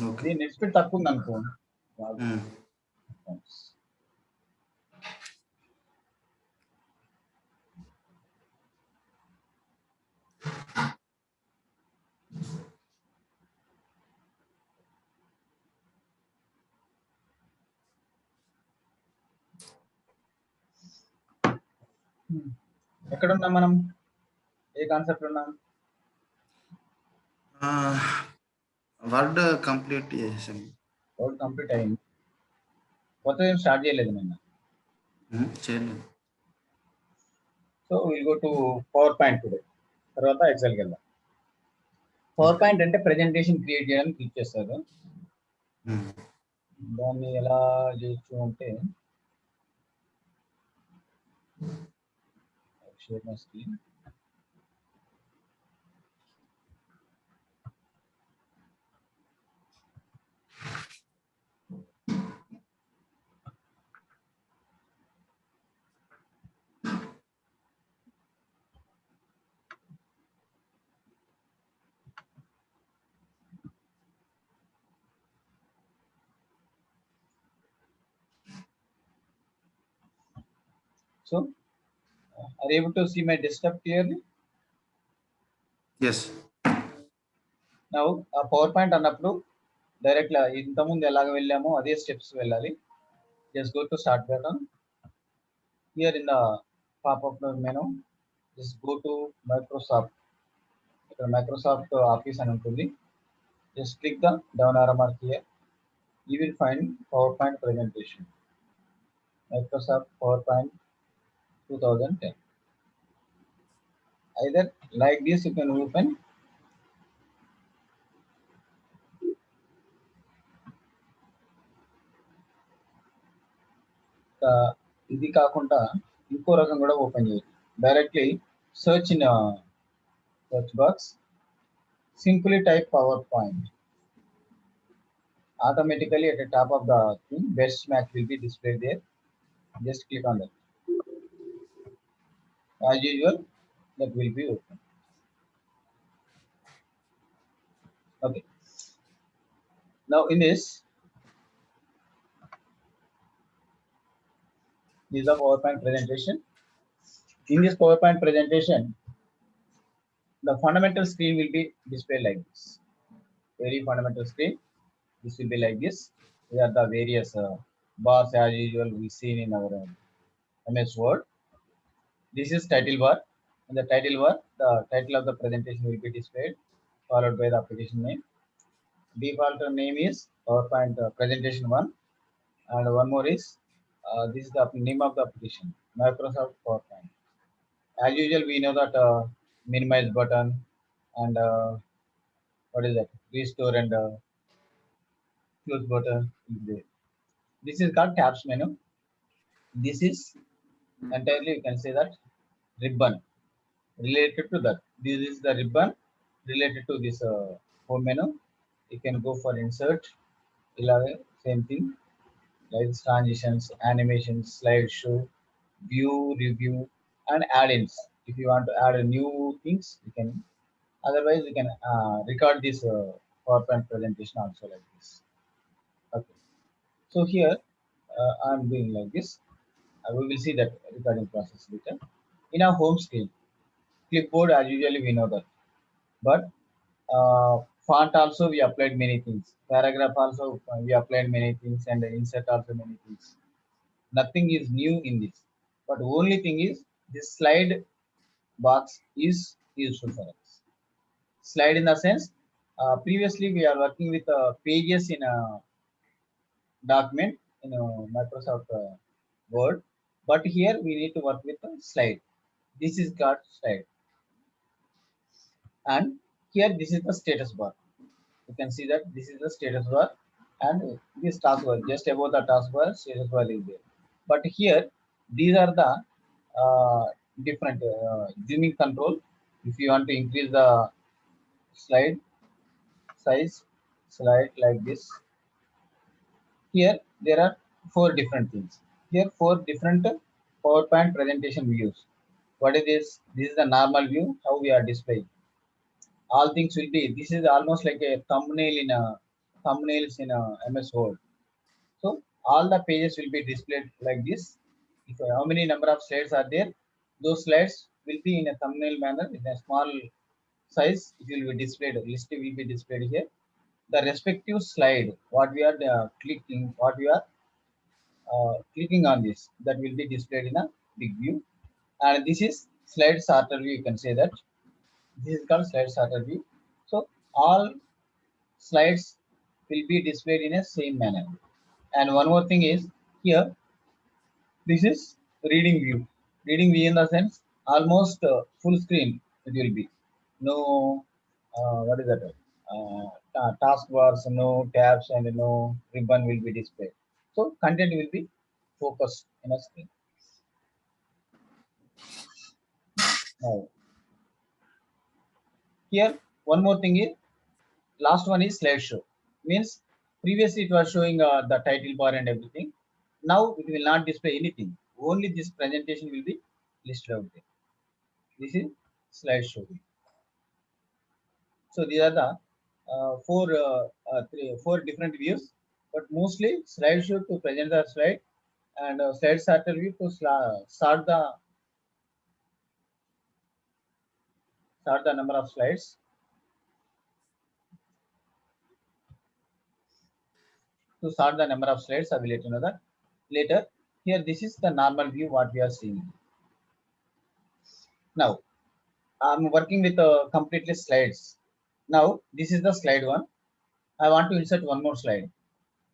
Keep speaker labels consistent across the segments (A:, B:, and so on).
A: Okay.
B: ఇది net speed తక్కువ ఉందనుకో. ఎక్కడున్నాం మనం? ఏ కాన్సెప్ట్ ఉన్నాం?
A: వర్డ్ కంప్లీట్ చేసేసాం.
B: వర్డ్ కంప్లీట్ అయింది. కొత్తది ఏం స్టార్ట్ చేయలేదు నిన్న.
A: చేయలేదు.
B: So will go to power point today. తర్వాత ఎక్సెల్కి వెళ్దాం. పవర్ పాయింట్ అంటే ప్రెజెంటేషన్ క్రియేట్ చేయడానికి క్లిక్ చేస్తారు. దాన్ని ఎలా చేయొచ్చు అంటే share my screen. So, are you able to see my desktop clearly?
A: Yes.
B: Now, ఆ పవర్ పాయింట్ అన్నప్పుడు డైరెక్ట్ ఇంతకుముందు ఎలాగ వెళ్ళామో అదే స్టెప్స్ వెళ్ళాలి. Just go to start button. Here in the popup menu just go to Microsoft. ఇక్కడ Microsoft office అని ఉంటుంది. Just click the down arrow mark here. You will find PowerPoint presentation. Microsoft PowerPoint 2010. Either like this you can open. ఇది కాకుండా ఇంకో రకం కూడా open చేయొచ్చు. Directly search in search box, simply type PowerPoint. Automatically at the top of the thing, best match will be displayed there. Just click on that. As usual, that will be open. Okay. Now in this is the PowerPoint presentation. In this PowerPoint presentation, the fundamental screen will be displayed like this. Very fundamental screen. This will be like this. These are the various bars as usual we seen in our MS Word. This is title bar. In the title bar, the title of the presentation will be displayed, followed by the application name. Default name is PowerPoint presentation 1, and one more is this is the name of the application, Microsoft PowerPoint. As usual, we know that minimize button and what is that? Restore and close button is there. This is called tabs menu. This is entirely, you can say that, ribbon related to that. This is the ribbon related to this home menu. You can go for insert, same thing, like transitions, animations, slideshow, view, review, and add-ins. If you want to add a new things, you can. Otherwise, you can record this PowerPoint presentation also like this. Okay. So here I'm doing like this. We will see that recording process later. In our home screen, clipboard as usually we know that, but font also we applied many things. Paragraph also we applied many things, and insert also many things. Nothing is new in this, but only thing is this slide box is useful for us. Slide in the sense, previously we are working with pages in a document in Microsoft Word, but here we need to work with a slide. This is called slide, and here this is the status bar. You can see that this is the status bar, and this taskbar, just above the taskbar, status bar is there. But here these are the different zooming control. If you want to increase the slide size, slide like this. Here there are 4 different things. Here 4 different PowerPoint presentation views. What is this? This is the normal view, how we are displaying. All things will be, this is almost like a thumbnail in a thumbnails in MS Word. So all the pages will be displayed like this. If how many number of slides are there, those slides will be in a thumbnail manner in a small size. It will be displayed. List will be displayed here. The respective slide, what we are clicking, what we are clicking on this, that will be displayed in a big view. And this is slide sorter view. You can say that this is called slide sorter view. So all slides will be displayed in a same manner. And one more thing is here, this is reading view. Reading view in the sense almost full screen it will be. No, what is that? Taskbars, no tabs, and no ribbon will be displayed. So content will be focused in a screen. Now, here one more thing is last one is slideshow. Means previously it was showing the title bar and everything. Now it will not display anything. Only this presentation will be listed out there. This is slideshow. So these are the four different views, but mostly slideshow to present the slide, and slide sorter view to sort the number of slides. To sort the number of slides, I will let you know that later. Here, this is the normal view what we are seeing. Now, I'm working with completely slides. Now, this is the slide one. I want to insert one more slide.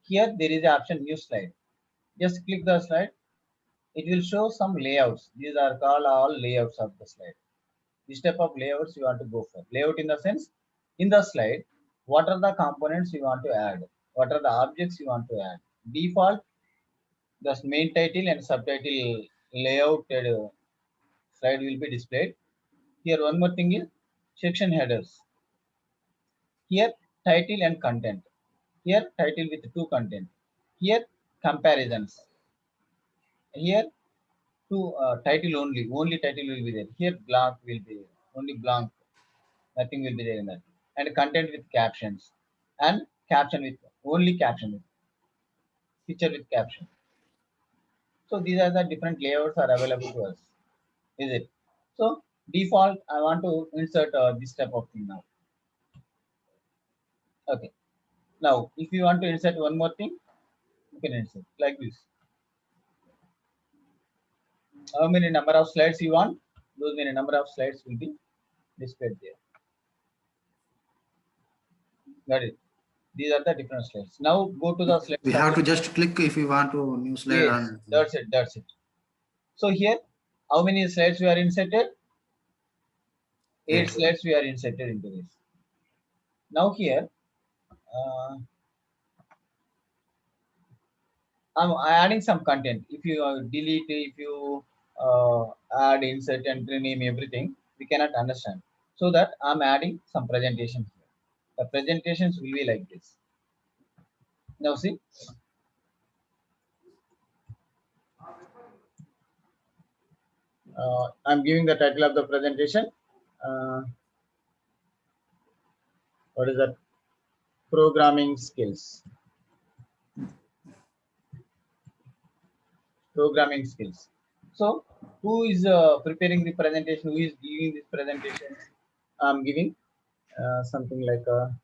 B: Here, there is the option new slide. Just click the slide. It will show some layouts. These are called all layouts of the slide. This type of layouts you want to go for. Layout in the sense, in the slide, what are the components you want to add? What are the objects you want to add? Default, the main title and subtitle layout slide will be displayed. Here, one more thing is section headers. Here, title and content. Here, title with two content. Here, comparisons. Here, two title only title will be there. Here, blank will be there. Only blank, nothing will be there in that. And content with captions, and caption with only caption with picture with caption. So these are the different layouts are available to us. Is it? So default, I want to insert this type of thing now. Okay. Now, if you want to insert one more thing, you can insert like this. How many number of slides you want? Those many number of slides will be displayed there. Got it. These are the different slides. Now go to the slide.
A: We have to just click if we want to new slide
B: Yes,
A: on.
B: that's it. That's it. So here, how many slides we are inserted? 8 slides we are inserted into this. Now here, I'm adding some content. If you delete, if you add, insert, and rename everything, we cannot understand. So that I'm adding some presentations here. The presentations will be like this. Now see, I'm giving the title of the presentation. What is that? Programming skills. Programming skills. So who is preparing the presentation? Who is giving this presentation? I'm giving something like a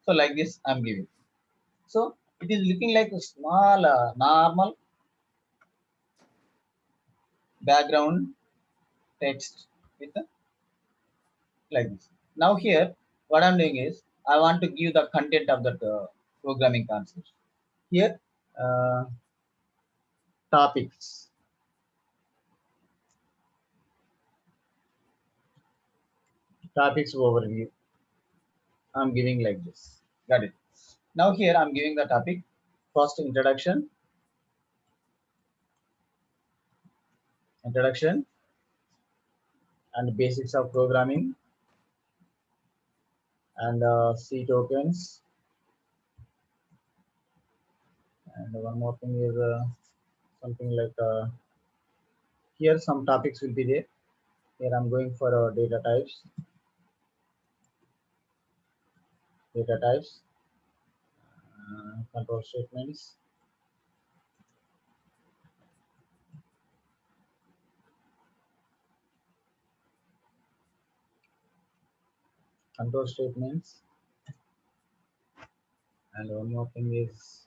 B: so like this I'm giving. So it is looking like a small normal background text with like this. Now here, what I'm doing is I want to give the content of that programming concepts. Here, topics. Topics overview. I'm giving like this. Got it. Now here I'm giving the topic. First introduction. Introduction and basics of programming and C tokens And one more thing is something like here some topics will be there. Here I'm going for data types, control statements, control statements, and one more thing is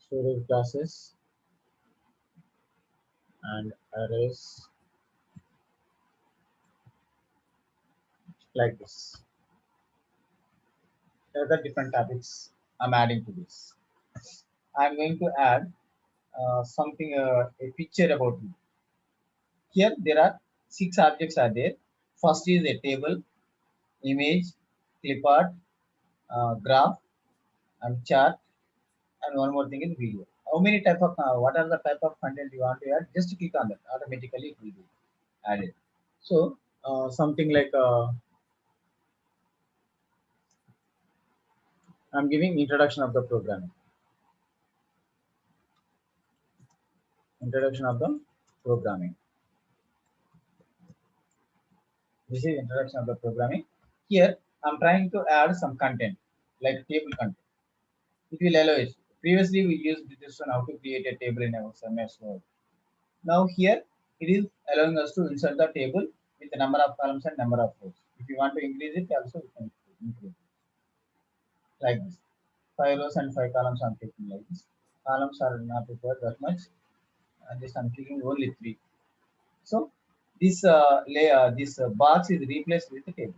B: storage classes and arrays, like this. There are the different topics I'm adding to this. I'm going to add a picture about me. Here there are 6 objects are there. First is a table, image, clip art, graph, and chart, and one more thing is video. How many type of what are the type of content you want to add? Just click on that. Automatically it will be added. So something like I'm giving introduction of the programming. Introduction of the programming. This is introduction of the programming. Here I'm trying to add some content like table content. It will allow it. Previously we used this one how to create a table in our MS Word. Now here it is allowing us to insert the table with the number of columns and number of rows. If you want to increase it, also you can increase it. Like this. 5 rows and 5 columns I'm taking like this. Columns are not required that much. This I'm clicking only 3. So this box is replaced with the table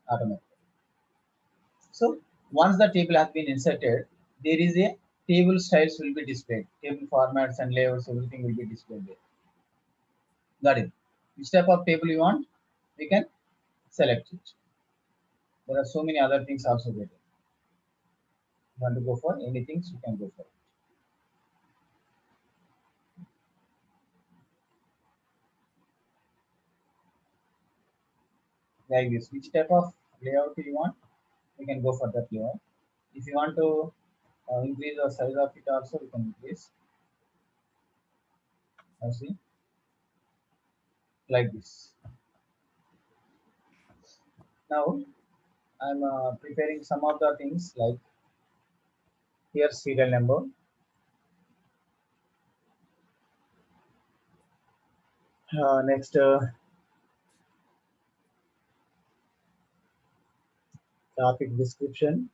B: automatically. So once the table has been inserted, there is a table styles will be displayed. Table formats and layouts, everything will be displayed there. Got it. Which type of table you want, we can select it. There are so many other things also there. You want to go for anything, so you can go for it. Like this. Which type of layout you want, we can go for that layout. If you want to increase the size of it also, we can increase. I see. Like this. Now I'm preparing some of the things like here serial number. Next topic description.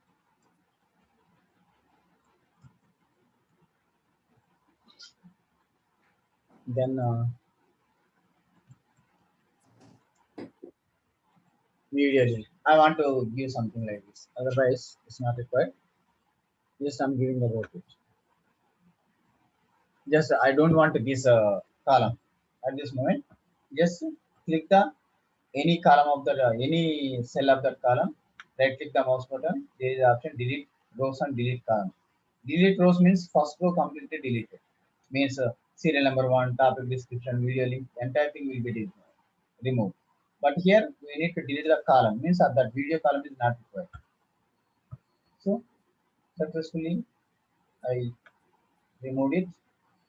B: Then media link. I want to give something like this. Otherwise, it's not required. Just I'm giving about it. Just I don't want this column at this moment. Just click the any column of the any cell of that column. Right click the mouse button. There is option delete rows and delete column. Delete rows means first row completely deleted. Means serial number 1, topic description, video link, entire thing will be removed. But here we need to delete the column. Means that video column is not required. So successfully I removed it.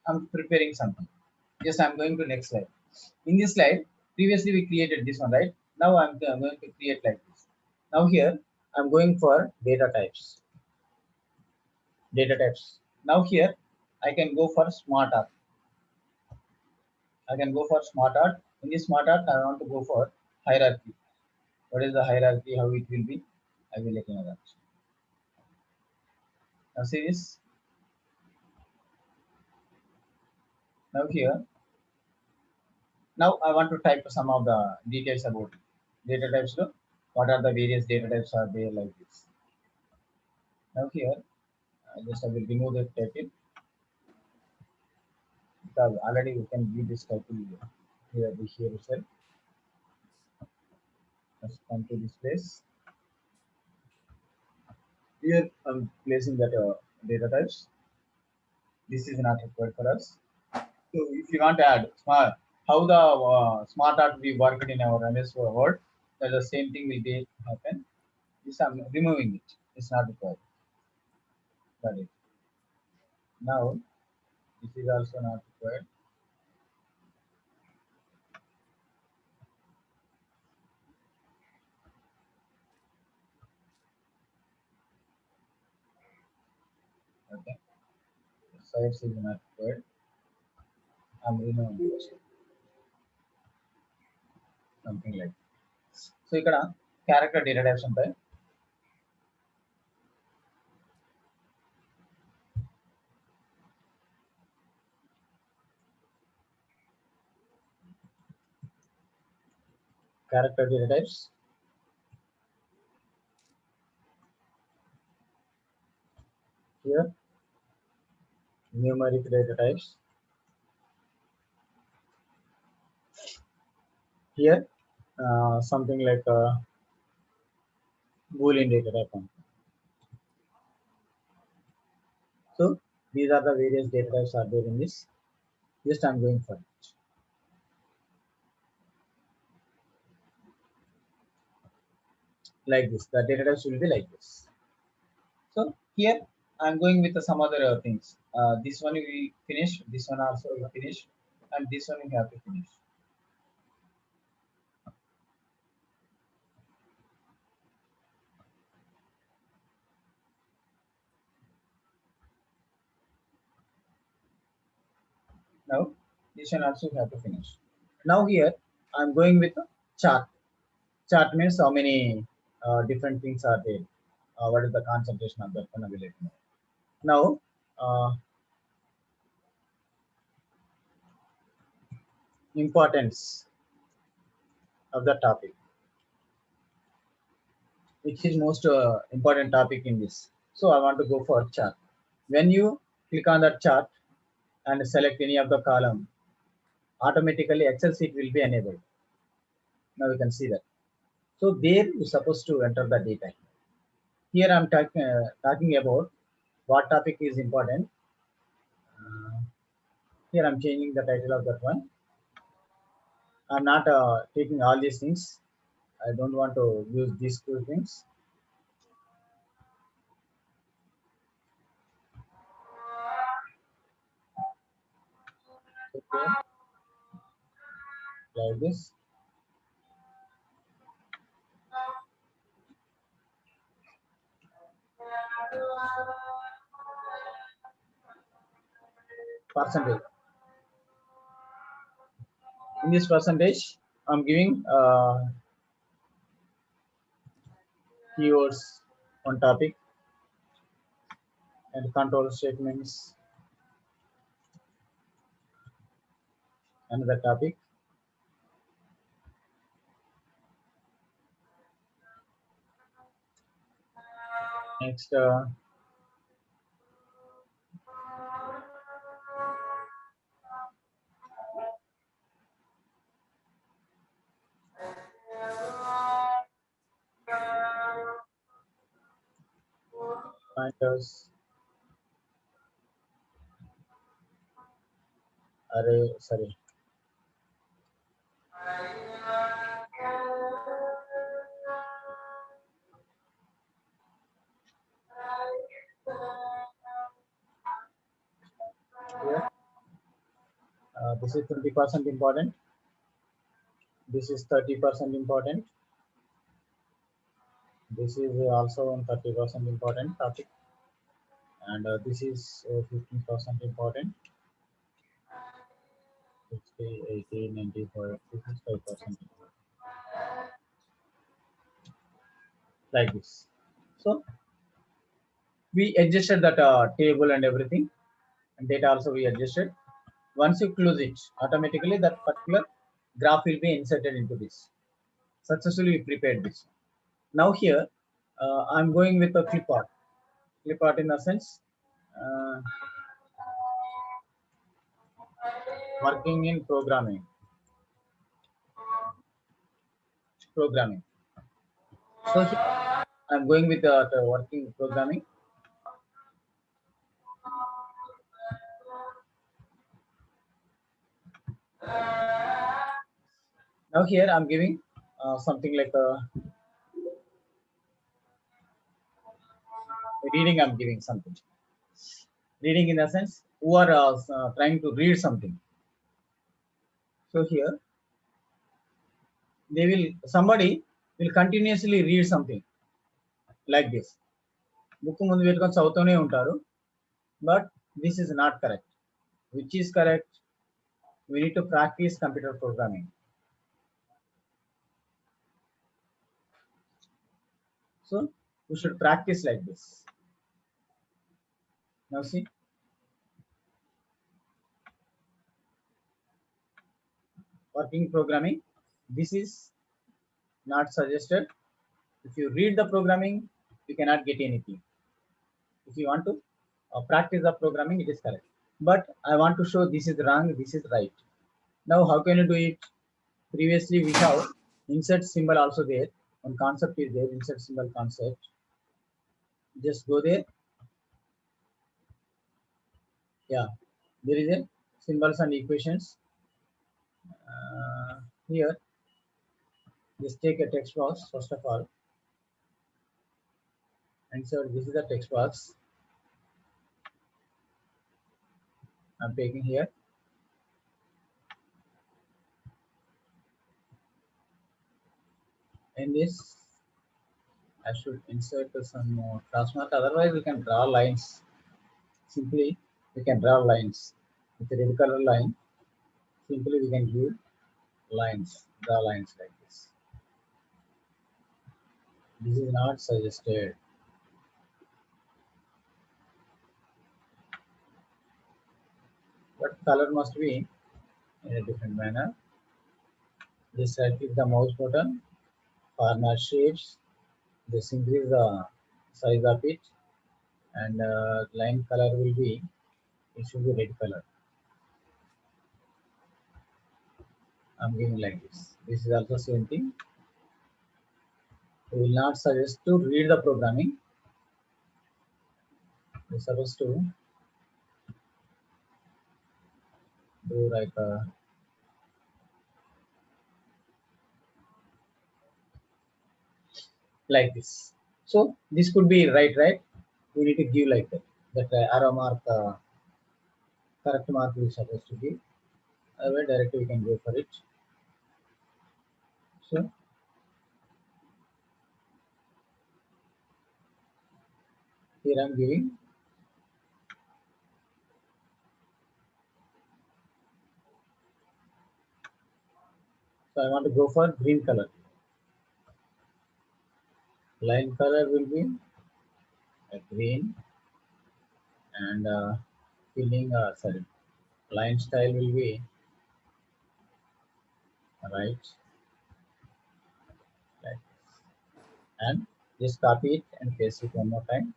B: I'm preparing something. Yes, I'm going to next slide. In this slide, previously we created this one, right? Now I'm going to create like this. Now here, I'm going for data types. Data types. Now here, I can go for smart art. I can go for smart art. In this smart art, I want to go for hierarchy. What is the hierarchy? How it will be? I will let you know that. Now see this. Now here, now I want to type some of the details about it. Data types. Look, what are the various data types are there like this. Now here, I will remove the title because already we can give this title here itself. Let's come to this place. Here I'm placing that data types. This is not required for us. So if you want to add smart, how the smart art we worked in our MS Word, that the same thing will be happen. This I'm removing it. It's not required. Got it. Now this is also not required. Okay. Size is not required. I'm removing it. Something like. So ఇక్కడ character data types ఉంటాయి. Character data types. Here, numeric data types. Here, something like Boolean data type. So these are the various data types are there in this. Just I'm going for it. Like this, the data types will be like this. So here I'm going with some other things. This one we finish, this one also we finish, and this one we have to finish. Now this one also we have to finish. Now here I'm going with a chart. Chart means how many different things are there. What is the concentration of that one ability. Now importance of the topic, which is most important topic in this. So I want to go for chart. When you click on that chart and select any of the column, automatically Excel sheet will be enabled. Now you can see that. So there you're supposed to enter the data. Here I'm talking about what topic is important. Here I'm changing the title of that one. I'm not taking all these things. I don't want to use these two things. Okay. Like this. Percentage. In this percentage, I'm giving keywords on topic and control statements, another topic. Next, pointers, array, sorry. Here, this is 20% important. This is 30% important. This is also 30% important topic, and this is 15% important. 60, 80, 94, 55%. Like this. So we adjusted that table and everything, and data also we adjusted. Once you close it, automatically that particular graph will be inserted into this. Successfully we prepared this. Now here, I'm going with a clipart. Clipart in a sense, working in programming. So here, I'm going with the working programming. Now here I'm giving something like a reading. I'm giving something. Reading in the sense who are trying to read something. So here somebody will continuously read something like this. Book mundu పెట్టుకొని చదువుతూనే ఉంటారు. But this is not correct. Which is correct? We need to practice computer programming. So we should practice like this. Now see. Working programming. This is not suggested. If you read the programming, you cannot get anything. If you want to practice the programming, it is correct. But I want to show this is wrong, this is right. Now how can you do it? Previously we have insert symbol also there. One concept is there, insert symbol concept. Just go there. Yeah, there is a symbols and equations. Here, just take a text box first of all. Insert, this is the text box. I'm taking here. In this, I should insert some more class mark. Otherwise, we can draw lines. Simply, we can draw lines with a red color line. Simply, we can give lines, draw lines like this. This is not suggested. But color must be in a different manner. Just right click the mouse button, format shapes. Just increase the size of it, and line color will be, it should be red color. I'm giving like this. This is also same thing. We will not suggest to read the programming. We're supposed to do like this. So this could be right. We need to give like that. That arrow mark, correct mark we are supposed to give. Otherwise, directly we can go for it. So here I'm giving. So I want to go for green color. Line color will be a green, and line style will be right, like this. And just copy it and paste it one more time.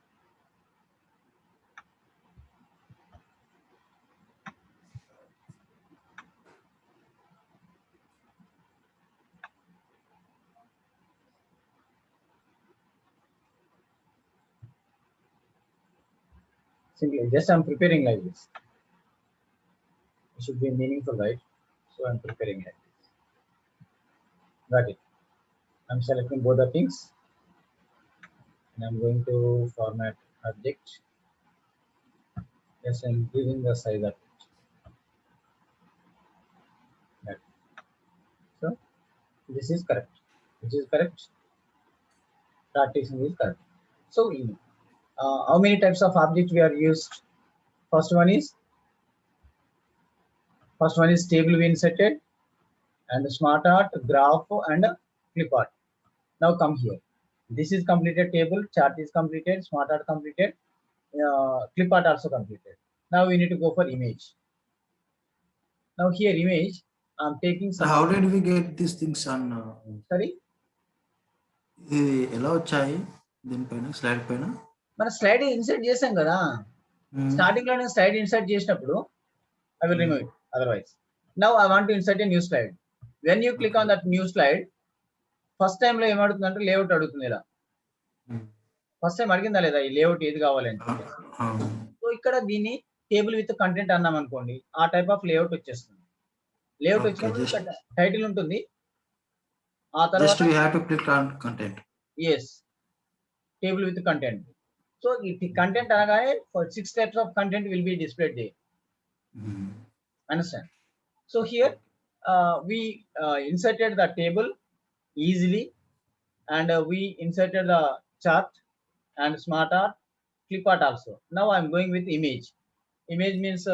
B: Simply, just I'm preparing like this. It should be meaningful, right? So I'm preparing like this. Got it. I'm selecting both the things, and I'm going to format object. Yes, I'm giving the size of it. Right. So this is correct. Which is correct? Practicing is correct. So how many types of objects we are used? First one is table we inserted, and smart art, graph, and clip art. Now come here. This is completed table, chart is completed, smart art completed, clip art also completed. Now we need to go for image. Now here image, I'm taking some.
A: How did we get these things on?
B: Sorry?
A: ఇది ఎలా వచ్చాయి దీనిపైన slide పైన?
B: మన slide insert చేసాం కదా, starting లో నేను స్లైడ్ ఇన్సర్ట్ చేసినప్పుడు I will remove it otherwise. Now I want to insert a new slide. When you click on that new slide, first time లో ఏమడుతుందంటే లేఅవుట్ అడుగుతుంది ఇలా. ఫస్ట్ టైం అడిగిందా లేదా ఈ లేఅవుట్ ఏది కావాలంటే. సో ఇక్కడ దీన్ని టేబుల్ విత్ కంటెంట్ అన్నాం అనుకోండి, ఆ టైప్ ఆఫ్ లేఅవుట్ వచ్చేస్తుంది. లేఅవుట్ వచ్చినప్పుడు టైటిల్ ఉంటుంది,
A: Just we have to click on content.
B: Yes, table with content. So if the content anagane for 6 types of content will be displayed there. Understand? So here we inserted the table easily, and we inserted the chart and smart art, clip art also. Now I'm going with image. Image means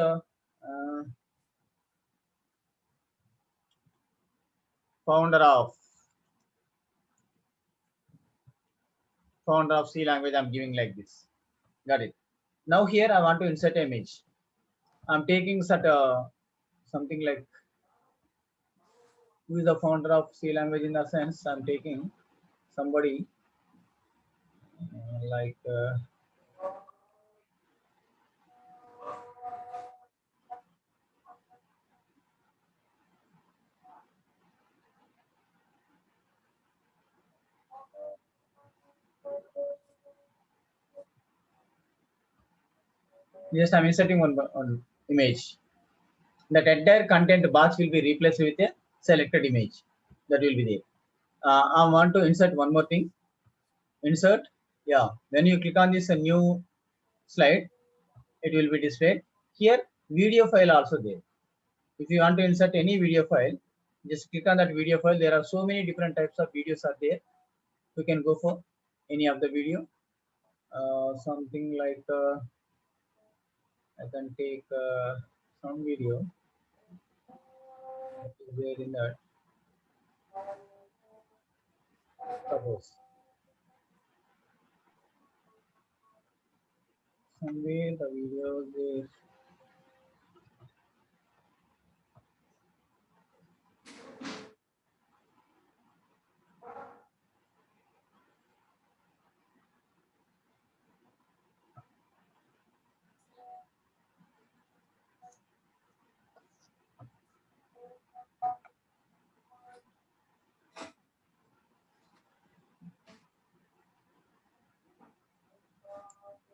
B: founder of C language. I'm giving like this. Got it. Now here I want to insert image. I'm taking something like, who is the founder of C language in the sense I'm taking somebody like just I'm inserting one image. That entire content box will be replaced with a selected image that will be there. I want to insert one more thing. Insert. Yeah. When you click on this new slide, it will be displayed. Here, video file also there. If you want to insert any video file, just click on that video file. There are so many different types of videos are there. You can go for any of the video. Something like I can take some video there in that. Suppose somewhere the video there.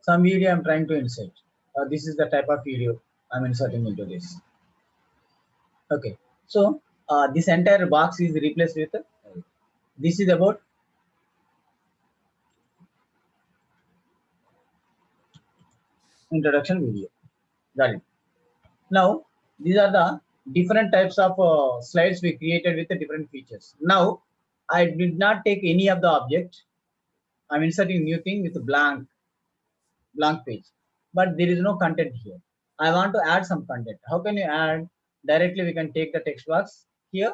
B: Some video I'm trying to insert. This is the type of video I'm inserting into this. Okay, so this entire box is replaced with this is about introduction video. Got it. Now these are the different types of slides we created with the different features. Now I did not take any of the object. I'm inserting new thing with a blank page, but there is no content here. I want to add some content. How can you add? Directly we can take the text box here,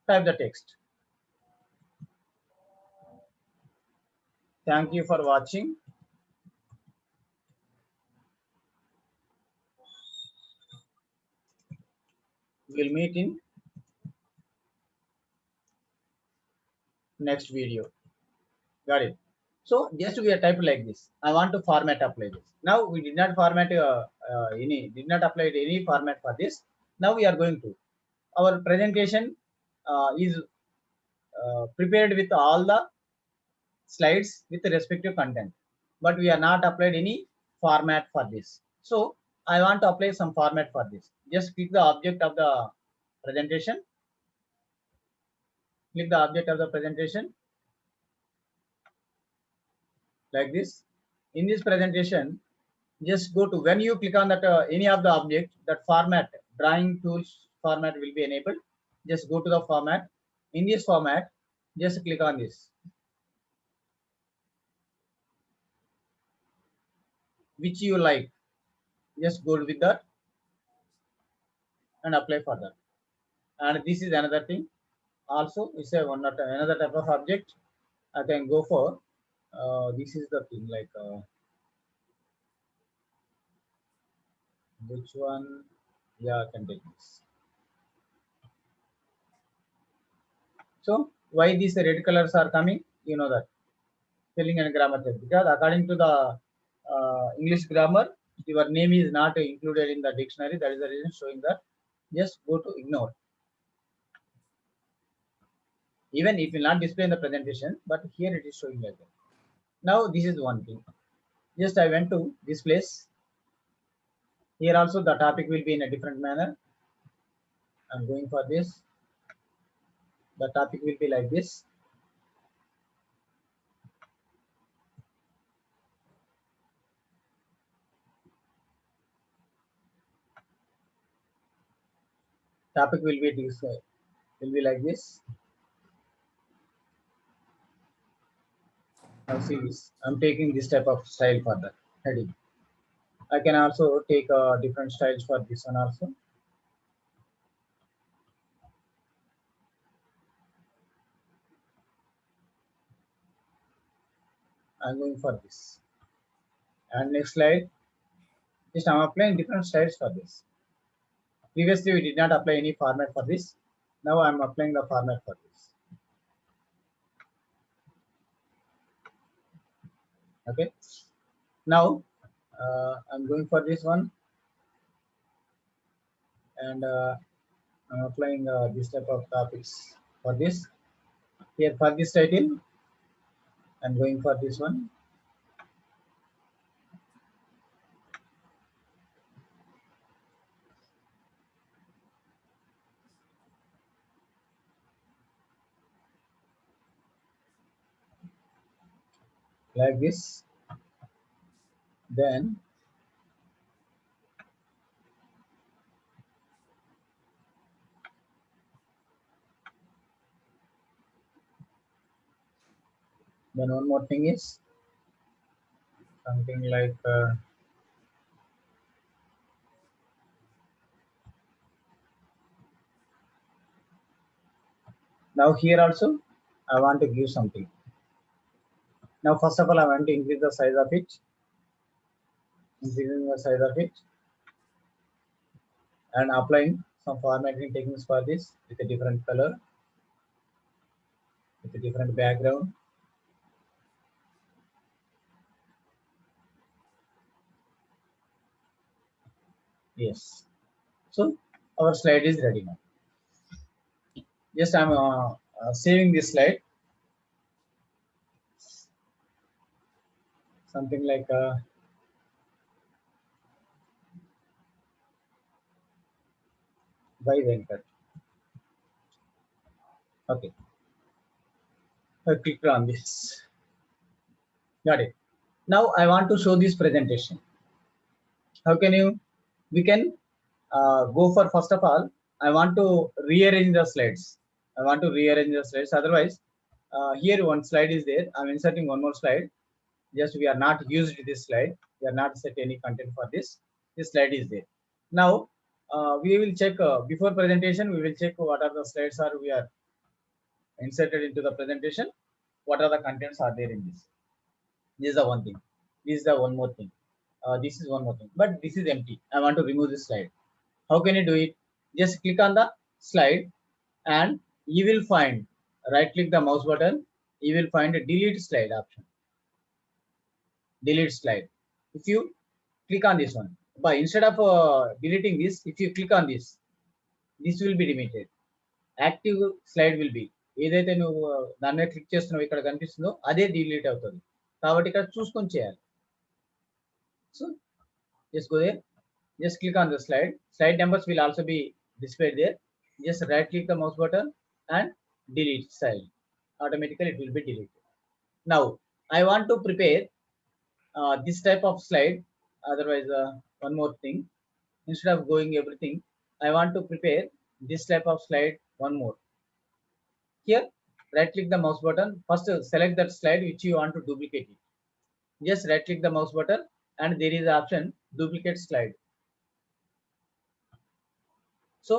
B: type the text. Thank you for watching. We'll meet in next video. Got it. So just we are type like this. I want to format apply this. Now we did not format did not apply any format for this. Now we are going to our presentation is prepared with all the slides with the respective content, but we are not applied any format for this. So I want to apply some format for this. Just click the object of the presentation. Click the object of the presentation like this. In this presentation, just go to, when you click on that any of the object, that format, drawing tools format will be enabled. Just go to the format. In this format, just click on this, which you like. Just go with that and apply for that. And this is another thing. Also, it's a another type of object. I can go for. This is the thing like which one? Yeah, I can take this. So why these red colors are coming? You know that spelling and grammar check, because according to the English grammar, your name is not included in the dictionary. That is the reason showing that. Just go to ignore. Even it will not display in the presentation, but here it is showing like that. Now this is one thing. Just I went to this place. Here also the topic will be in a different manner. I'm going for this. The topic will be like this. Topic will be like this. Now see this. I'm taking this type of style for the heading. I can also take different styles for this one also. I'm going for this. And next slide. Just I'm applying different styles for this. Previously, we did not apply any format for this. Now I'm applying the format for this. Okay. Now I'm going for this one, and I'm applying this type of topics for this. Here for this title, I'm going for this one. Like this. Then one more thing is something like now here also I want to give something. Now first of all, I want to increase the size of it. Increasing the size of it and applying some formatting techniques for this with a different color, with a different background. Yes. So our slide is ready now. Just I'm saving this slide. Something like by Venkat. Okay. I click on this. Got it. Now I want to show this presentation. How can you? We can go for, first of all, I want to rearrange the slides. I want to rearrange the slides. Otherwise, here one slide is there. I'm inserting one more slide. Just we are not used this slide. We are not set any content for this. This slide is there. Now we will check before presentation. We will check what are the slides are we are inserted into the presentation. What are the contents are there in this? This is the one thing. This is the one more thing. This is one more thing. But this is empty. I want to remove this slide. How can you do it? Just click on the slide and you will find, right click the mouse button, you will find a delete slide option. Delete slide. If you click on this one, but instead of deleting this, if you click on this will be deleted. Active slide will be. ఏదైతే నువ్వు దాని మీద click చేస్తున్నావు ఇక్కడ కనిపిస్తుందో అదే delete అవుతుంది కాబట్టి ఇక్కడ చూసుకొని చేయాలి. So just go there, just click on the slide. Slide numbers will also be displayed there. Just right click the mouse button and delete slide. Automatically it will be deleted. Now I want to prepare this type of slide. Otherwise one more thing, instead of going everything, I want to prepare this type of slide one more. Here right click the mouse button, first select that slide which you want to duplicate it. Just right click the mouse button and there is the option duplicate slide. So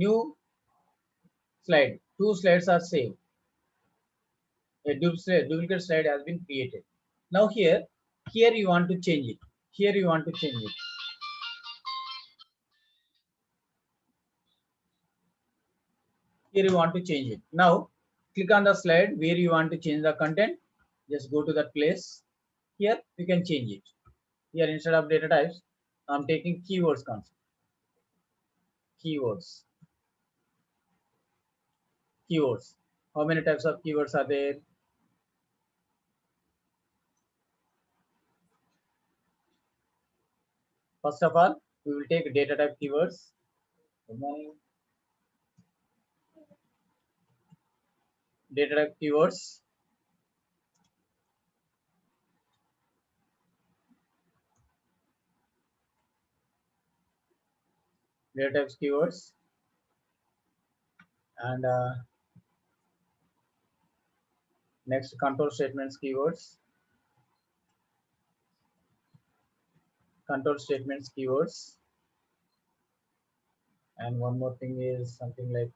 B: new slide, two slides are saved. A duplicate slide has been created. Now here you want to change it. Here you want to change it. Here you want to change it. Now click on the slide where you want to change the content. Just go to that place. Here you can change it. Here instead of data types, I'm taking keywords concept. Keywords. Keywords. How many types of keywords are there? First of all, we will take data type keywords. Good morning. data type keywords. Data types keywords, and next control statements keywords. Control statements keywords, and one more thing is something like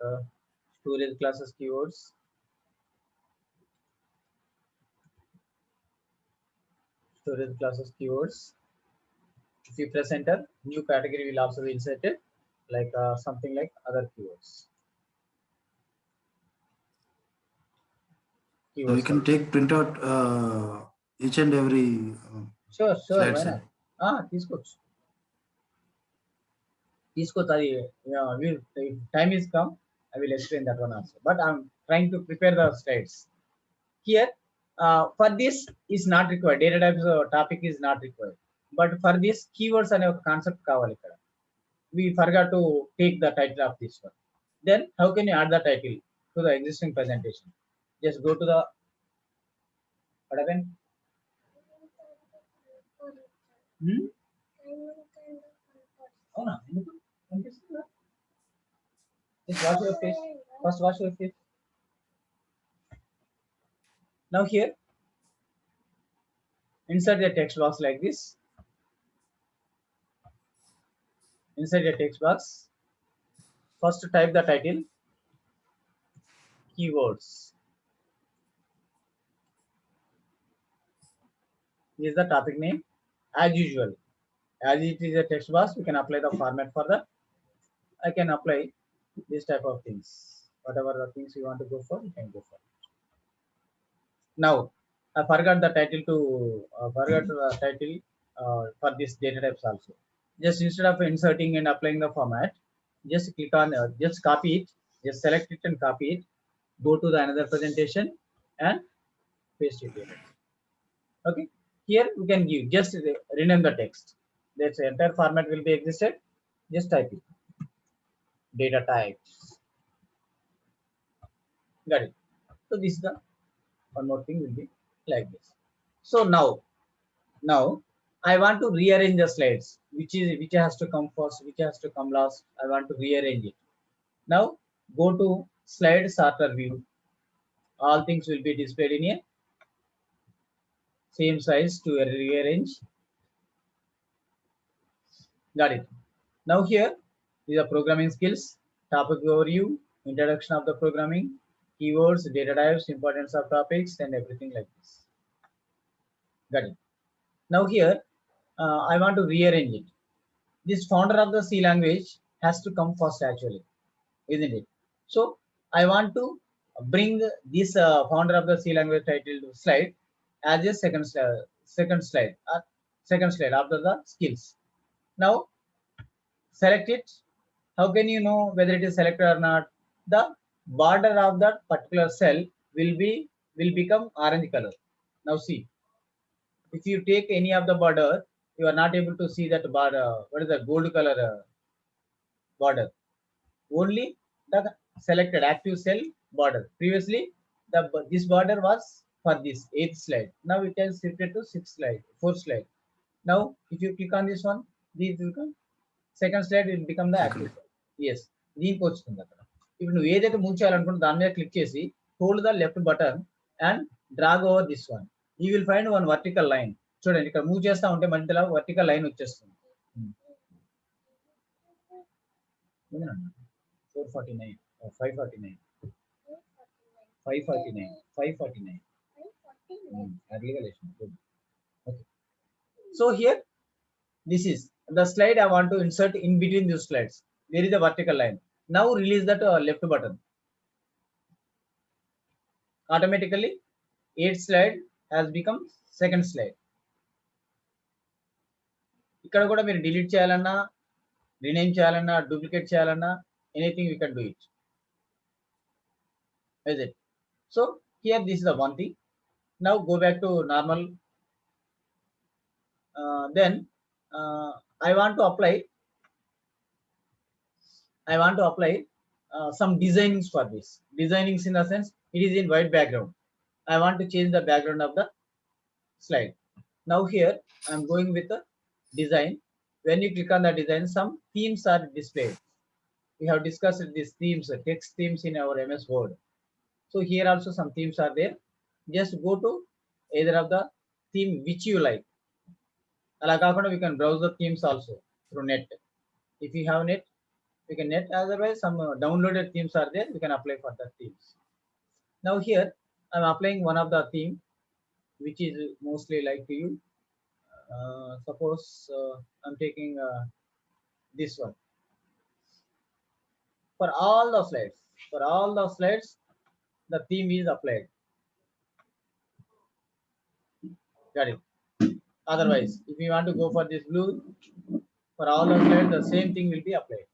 B: storage classes keywords. Storage classes keywords. If you press enter, new category will also be inserted, like something like other keywords.
A: So we can take print out each and every
B: Sure,
A: slide
B: why
A: set.
B: not? తీసుకోవచ్చు అది if time is come, I will explain that one also, but I'm trying to prepare the slides here. For this is not required, data types topic is not required, but for this keywords అనే ఒక concept కావాలి ఇక్కడ. We forgot to take the title of this one. Then how can you add the title to the existing presentation? Just go to the what happened? అవునా ఎందుకు కనిపిస్తుందా? Just wash your face. First wash your face. Now here, insert the text box like this. Inside the text box, first type the title, keywords. Is the topic name. As usual, as it is a text box, we can apply the format for that. I can apply this type of things. Whatever the things you want to go for, you can go for. Now, I forgot the title for this data types also. Just instead of inserting and applying the format, just click on, just copy it, just select it and copy it, go to the another presentation and paste it here. Okay, here we can give, just rename the text. That's the entire format will be existed. Just type it, data types. Got it. So this is the one more thing will be like this. So now I want to rearrange the slides, which has to come first, which has to come last. I want to rearrange it. Now go to slide sorter view. All things will be displayed in a same size to rearrange. Got it. Now here is the programming skills, topic overview, introduction of the programming, keywords, data types, importance of topics, and everything like this. Got it. Now here I want to rearrange it. This founder of the C language has to come first actually, isn't it? So I want to bring this founder of the C language title slide as a second slide after the skills. Now select it. How can you know whether it is selected or not? The border of that particular cell will become orange color. Now see, if you take any of the border, you are not able to see that border. What is the gold color border? Only the selected active cell border. Previously, this border was for this 8th slide. Now it has shifted to 6th slide, 4th slide. Now if you click on this one, this will become second slide will become the active cell. Yes, దీనికి వస్తుంది అక్కడ. ఇప్పుడు నువ్వు ఏదైతే move చేయాలనుకుంటే దాని మీద click చేసి hold the left button and drag over this one. You will find one vertical line. చూడండి ఇక్కడ మూవ్ చేస్తా ఉంటే మధ్యలో వర్టికల్ లైన్ వచ్చేస్తుంది. 449, 549, 549, 549. Okay. So here, this is the slide I want to insert in between these slides. There is a vertical line. Now release that left button. Automatically, 8th slide has become second slide. ఇక్కడ కూడా మీరు delete చేయాలన్నా, rename చేయాలన్నా, duplicate చేయాలన్నా, anything we can do it. Is it? So here this is the one thing. Now go back to normal. Then I want to apply some designings for this. Designings in the sense it is in white background. I want to change the background of the slide. Now here I am going with the design. When you click on the design, some themes are displayed. We have discussed these themes, text themes in our MS Word. So here also some themes are there. Just go to either of the theme which you like. అలా కాకుండా we can browse the themes also through net. If you have net, we can net. Otherwise, some downloaded themes are there. We can apply for the themes. Now here, I'm applying one of the theme, which is mostly like to you. Suppose I'm taking this one. For all the slides, the theme is applied. Got it. Otherwise, if you want to go for this blue, for all the slides, the same thing will be applied.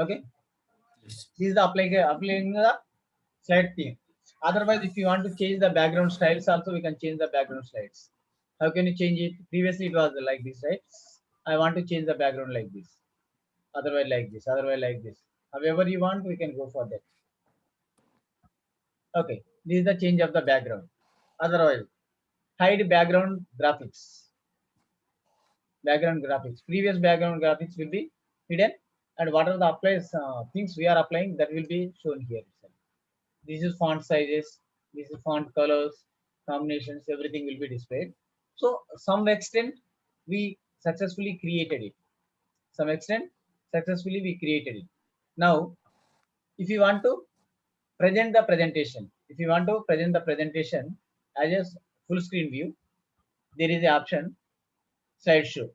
B: Okay.
A: Yes.
B: This is the applying the slide theme. Otherwise, if you want to change the background styles, also we can change the background slides. How can you change it? Previously, it was like this, right? I want to change the background like this. Otherwise, like this. Otherwise, like this. However you want, we can go for that. Okay, this is the change of the background. Otherwise, hide background graphics. Background graphics. Previous background graphics will be hidden, and what are the applies things we are applying that will be shown here itself. This is font sizes. This is font colors, combinations. Everything will be displayed. So, some extent we successfully created it. Some extent successfully we created it. Now, if you want to present the presentation, if you want to present the presentation as a full screen view, there is the option slideshow.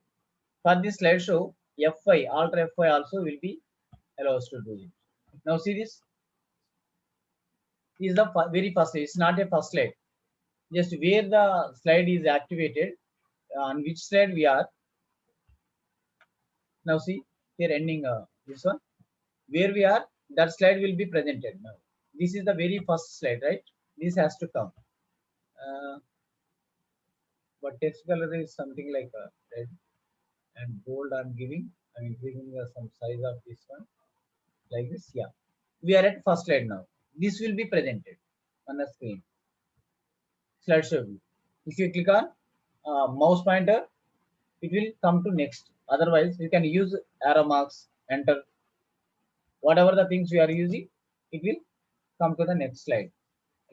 B: For this slideshow, F5, Alt F5 also will be allows to do it. Now see this is the very first slide. It's not a first slide. Just where the slide is activated, on which slide we are. Now see here ending this one. Where we are, that slide will be presented now. This is the very first slide, right? This has to come. But text color is something like a red and bold. I'm increasing some size of this one like this. Yeah, we are at first slide now. This will be presented on the screen. Slideshow view. If you click on mouse pointer, it will come to next. Otherwise, you can use arrow marks, enter, whatever the things we are using, it will come to the next slide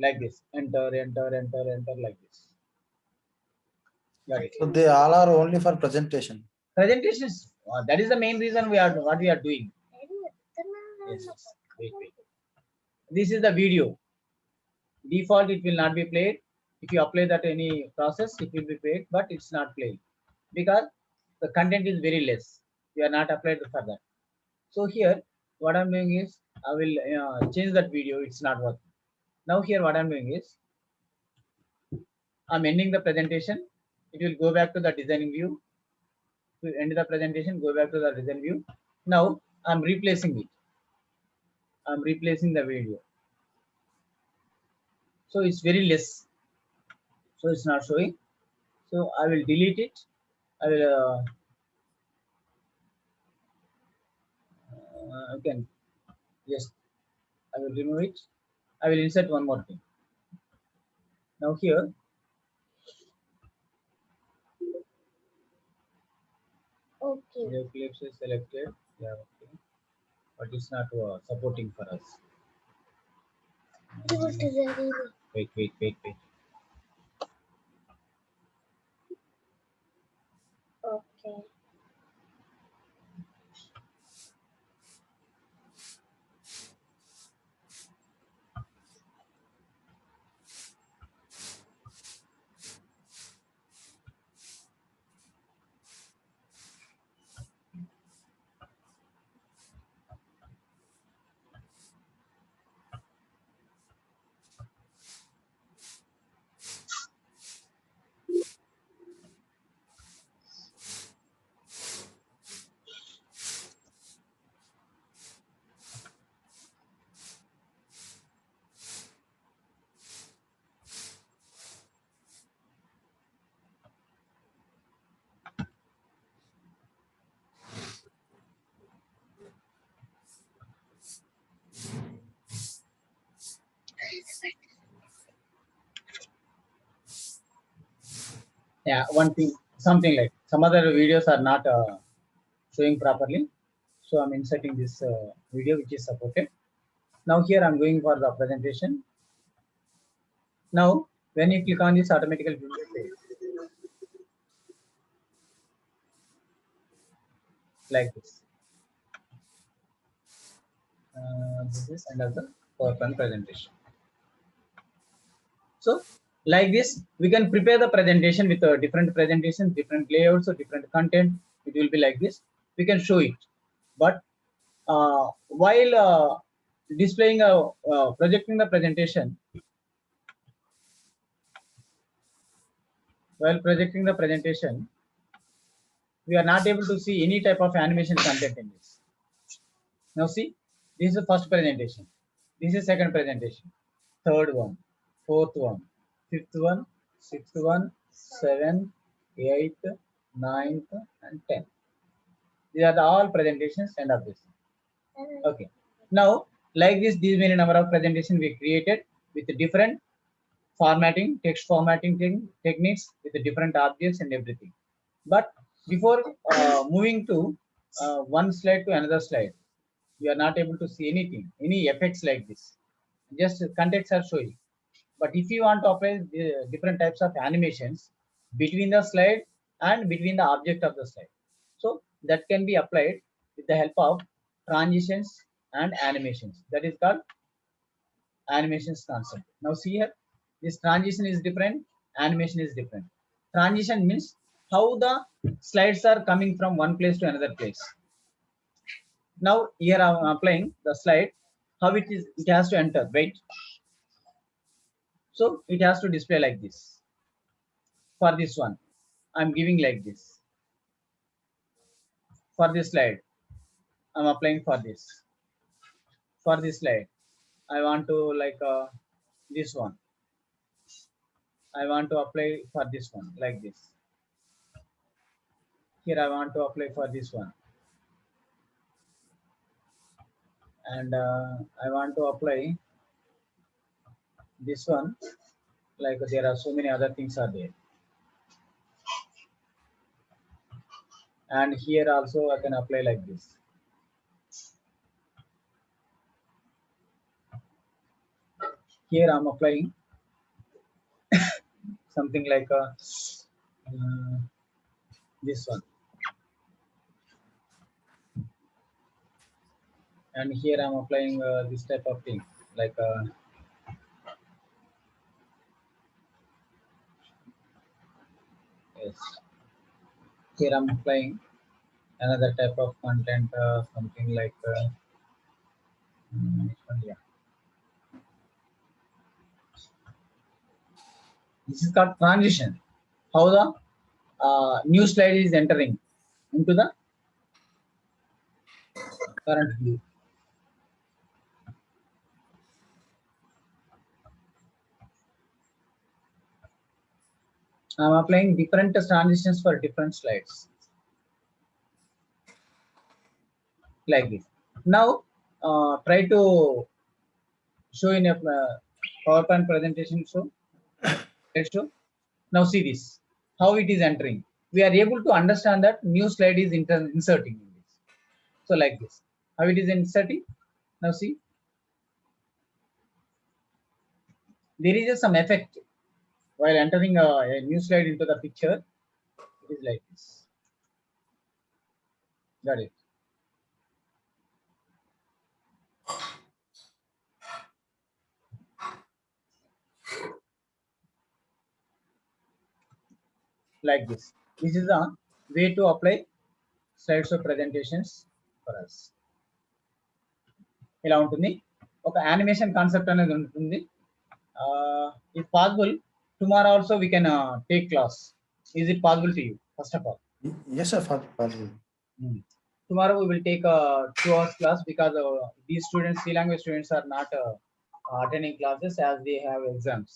B: like this. Enter, enter, enter, enter like this. Got it.
A: So they all are only for presentation.
B: Presentations. That is the main reason we are what we are doing. Yes, yes. Wait, wait. This is the video. Default, it will not be played. If you apply that any process, it will be played, but it's not played because the content is very less. We are not applied for that. So here, what I'm doing is I will change that video. It's not working. Now here, what I'm doing is I'm ending the presentation. It will go back to the designing view. To end the presentation, go back to the design view. Now I'm replacing it. I'm replacing the video. So it's very less. So it's not showing. So I will delete it. I will again, yes, I will remove it. I will insert one more thing. Now here,
C: Okay.
B: the clips is selected. Yeah, okay, but it's not supporting for us.
C: What is it?
B: Wait, wait, wait, wait.
C: Okay.
B: Yeah, one thing, something like some other videos are not showing properly. So I'm inserting this video which is supported. Now here I'm going for the presentation. Now when you click on this, automatically it will play like this. This is another PowerPoint presentation. So like this, we can prepare the presentation with different presentations, different layouts, or different content. It will be like this. We can show it, but while displaying projecting the presentation, we are not able to see any type of animation content in this. Now see, this is the first presentation. This is second presentation, third one, fourth one, fifth one, sixth one, seventh, eighth, ninth, and 10th. These are the all presentations end of this. Okay. Now, like this, these many number of presentations we created with different formatting, text formatting techniques with the different objects and everything. But before moving to one slide to another slide, we are not able to see anything, any effects like this. Just context are showing. But if you want to apply the different types of animations between the slide and between the object of the slide, so that can be applied with the help of transitions and animations. That is called animations concept. Now see here, this transition is different, animation is different. Transition means how the slides are coming from one place to another place. Now here I am applying the slide, how it has to enter, right? So it has to display like this. For this one, I'm giving like this. For this slide, I'm applying for this. For this slide, I want to like this one. I want to apply for this one like this. Here I want to apply for this one. And I want to apply this one, like there are so many other things are there. And here also I can apply like this. Here I'm applying something like this one. And here I'm applying this type of thing, like yes. Here I'm applying another type of content, something like yeah. This is called transition. How the new slide is entering into the current view. I'm applying different transitions for different slides. Like this. Now, try to show in a PowerPoint presentation. So, let's show. Now, see this. How it is entering. We are able to understand that new slide is inserting in this. So, like this. How it is inserting. Now, see. There is some effect while entering a new slide into the picture. It is like this. Got it. Like this. This is the way to apply slideshow presentations for us. ఇలా ఉంటుంది ఒక animation concept అనేది ఉంటుంది if possible tomorrow also we can take class is it possible to you first of all
A: Yes, sir, possible.
B: Tomorrow we will take a 2 hours class because these students, C language students, are not attending classes as they have exams.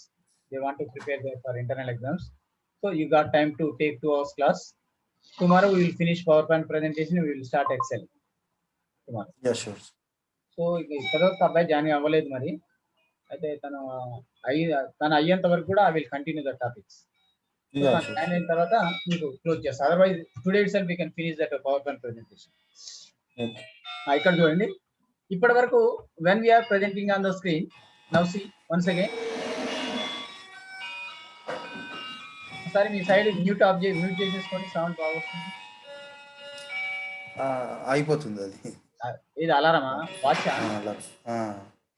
B: They want to prepare for internal exams. So you got time to take 2 hours class. Tomorrow we will finish PowerPoint presentation. We will start Excel tomorrow.
A: Yeah, sure.
B: So ఇక్కడ అబ్బాయి join అవ్వలేదు మరి అయితే తను అయ్యేంత వరకు కూడా I will continue the topics
A: Yeah, sure.
B: Scan అయిన తర్వాత మీకు క్లోజ్ చేస్తాను. Otherwise today itself we can finish that power point presentation.
A: Okay.
B: ఇక్కడ చూడండి, ఇప్పటి వరకు when we are presenting on the screen, now see once again. ఒకసారి మీ సైడ్ మ్యూట్ చేసేసుకోండి, సౌండ్ బాగా వస్తుంది.
A: అయిపోతుంది అది.
B: ఇది అలారమా, watch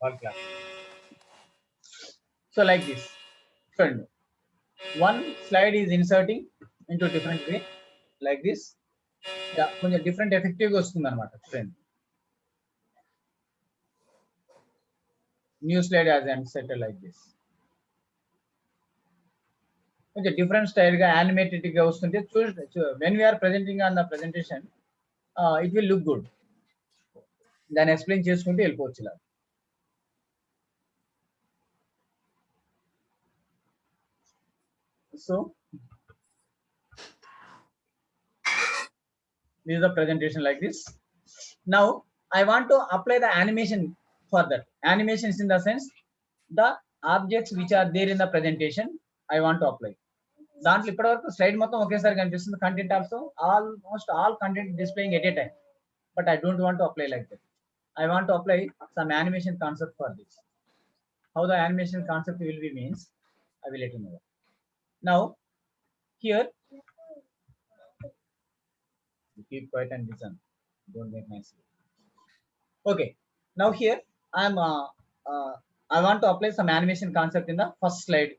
B: wall clock. So like this చూడండి, one slide is inserting into different way like this. కొంచెం డిఫరెంట్ ఎఫెక్టివ్ గా వస్తుంది అనమాట. చూడండి, new slide as and set like this. కొంచెం డిఫరెంట్ స్టైల్ గా యానిమేటెడ్ గా వస్తుంటే when we are presenting on the presentation it will look good. దాన్ని ఎక్స్ప్లెయిన్ చేసుకుంటూ వెళ్ళిపోవచ్చు ఇలా. So this is the presentation like this. Now I want to apply the animation for that. Animations in the sense the objects which are there in the presentation I want to apply. దాంట్లో ఇప్పటి వరకు slide మొత్తం ఒకేసారి కనిపిస్తుంది. Content also almost all content displaying at a time, but I don't want to apply like that. I want to apply some animation concept for this. How the animation concept will be means I will let you know. Now here, keep quiet and listen, don't make noise. Okay, now here I want to apply some animation concept in the first slide,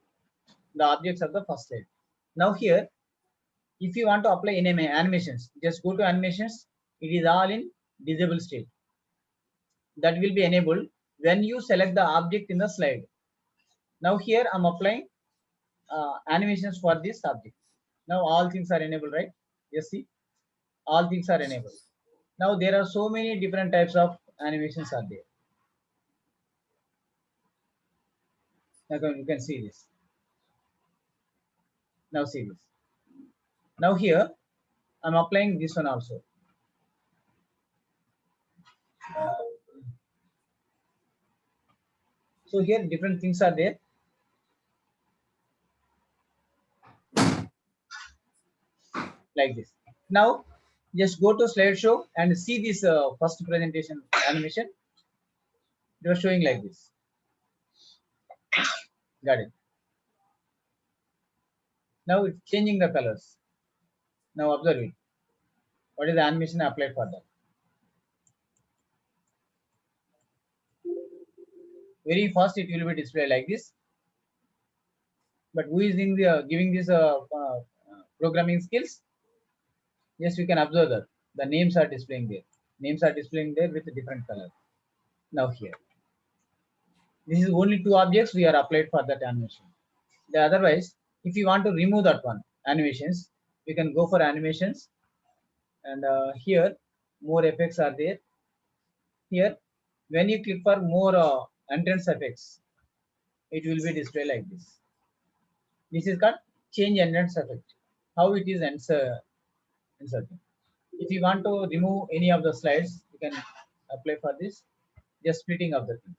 B: the objects of the first slide. Now here, if you want to apply any animations, just go to animations. It is all in disable state. That will be enabled when you select the object in the slide. Now here I'm applying animations for this object. Now all things are enabled, right? Yes, see, all things are enabled. Now there are so many different types of animations are there. Now you can see this. Now see this. Now here I'm applying this one also. So here different things are there. Like this. Now just go to slideshow and see this first presentation animation. They are showing like this. Got it. Now it's changing the colors. Now observe it. What is the animation I applied for that? Very fast it will be displayed like this. But who is in the giving this programming skills? Yes, we can observe that the names are displaying there. Names are displaying there with a different color. Now here, this is only two objects we are applied for that animation. The otherwise, if you want to remove that one animations, we can go for animations, and here more effects are there. Here, when you click for more entrance effects, it will be displayed like this. This is called change entrance effect. How it is inserting. If you want to remove any of the slides, you can apply for this. Just splitting of the thing.